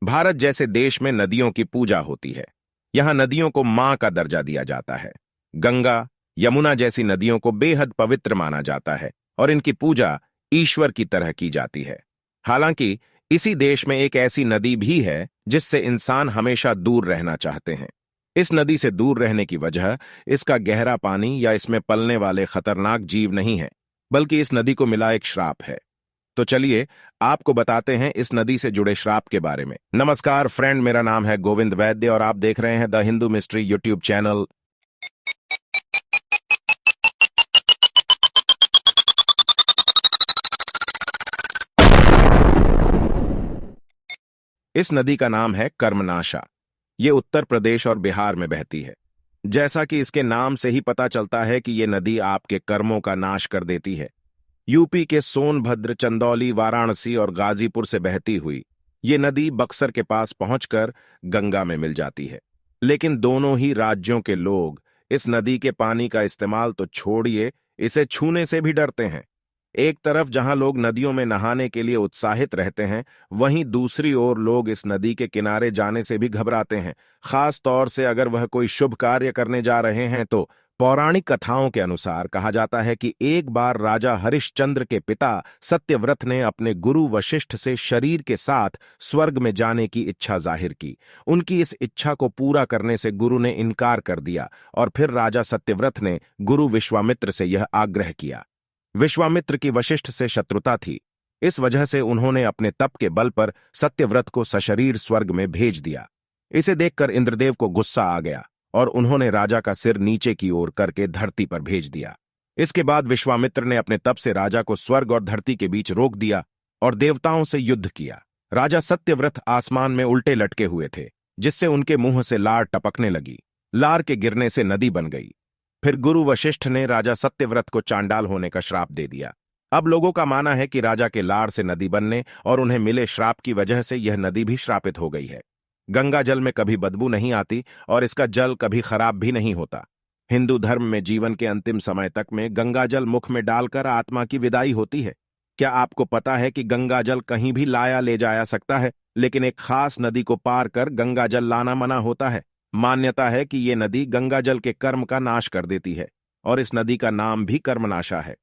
भारत जैसे देश में नदियों की पूजा होती है। यहाँ नदियों को मां का दर्जा दिया जाता है। गंगा, यमुना जैसी नदियों को बेहद पवित्र माना जाता है और इनकी पूजा ईश्वर की तरह की जाती है। हालांकि इसी देश में एक ऐसी नदी भी है जिससे इंसान हमेशा दूर रहना चाहते हैं। इस नदी से दूर रहने की वजह इसका गहरा पानी या इसमें पलने वाले खतरनाक जीव नहीं है, बल्कि इस नदी को मिला एक श्राप है। तो चलिए आपको बताते हैं इस नदी से जुड़े श्राप के बारे में। नमस्कार फ्रेंड, मेरा नाम है गोविंद वैद्य और आप देख रहे हैं the Hindu mystery YouTube channel. इस नदी का नाम है कर्मनाशा। ये उत्तर प्रदेश और बिहार में बहती है। जैसा कि इसके नाम से ही पता चलता है कि ये नदी आपके कर्मों का नाश कर देती है। यूपी के सोनभद्र, चंदौली, वाराणसी और गाजीपुर से बहती हुई ये नदी बक्सर के पास पहुंचकर गंगा में मिल जाती है। लेकिन दोनों ही राज्यों के लोग इस नदी के पानी का इस्तेमाल तो छोड़िए, इसे छूने से भी डरते हैं। एक तरफ जहां लोग नदियों में नहाने के लिए उत्साहित रहते हैं, वहीं दूसरी ओर लोग इस नदी के किनारे जाने से भी घबराते हैं, खास तौर से अगर वह कोई शुभ कार्य करने जा रहे हैं तो। पौराणिक कथाओं के अनुसार कहा जाता है कि एक बार राजा हरिश्चंद्र के पिता सत्यव्रत ने अपने गुरु वशिष्ठ से शरीर के साथ स्वर्ग में जाने की इच्छा जाहिर की। उनकी इस इच्छा को पूरा करने से गुरु ने इनकार कर दिया और फिर राजा सत्यव्रत ने गुरु विश्वामित्र से यह आग्रह किया। विश्वामित्र की वशिष्ठ से शत्रुता थी, इस वजह से उन्होंने अपने तप के बल पर सत्यव्रत को सशरीर स्वर्ग में भेज दिया। इसे देखकर इंद्रदेव को गुस्सा आ गया और उन्होंने राजा का सिर नीचे की ओर करके धरती पर भेज दिया। इसके बाद विश्वामित्र ने अपने तप से राजा को स्वर्ग और धरती के बीच रोक दिया और देवताओं से युद्ध किया। राजा सत्यव्रत आसमान में उल्टे लटके हुए थे, जिससे उनके मुंह से लार टपकने लगी। लार के गिरने से नदी बन गई। फिर गुरु वशिष्ठ ने राजा सत्यव्रत को चांडाल होने का श्राप दे दिया। अब लोगों का मानना है कि राजा के लार से नदी बनने और उन्हें मिले श्राप की वजह से यह नदी भी श्रापित हो गई है। गंगा जल में कभी बदबू नहीं आती और इसका जल कभी खराब भी नहीं होता। हिंदू धर्म में जीवन के अंतिम समय तक में गंगा जल मुख में डालकर आत्मा की विदाई होती है। क्या आपको पता है कि गंगा जल कहीं भी लाया ले जाया सकता है, लेकिन एक खास नदी को पार कर गंगा जल लाना मना होता है। मान्यता है कि ये नदी गंगा जल के कर्म का नाश कर देती है और इस नदी का नाम भी कर्मनाशा है।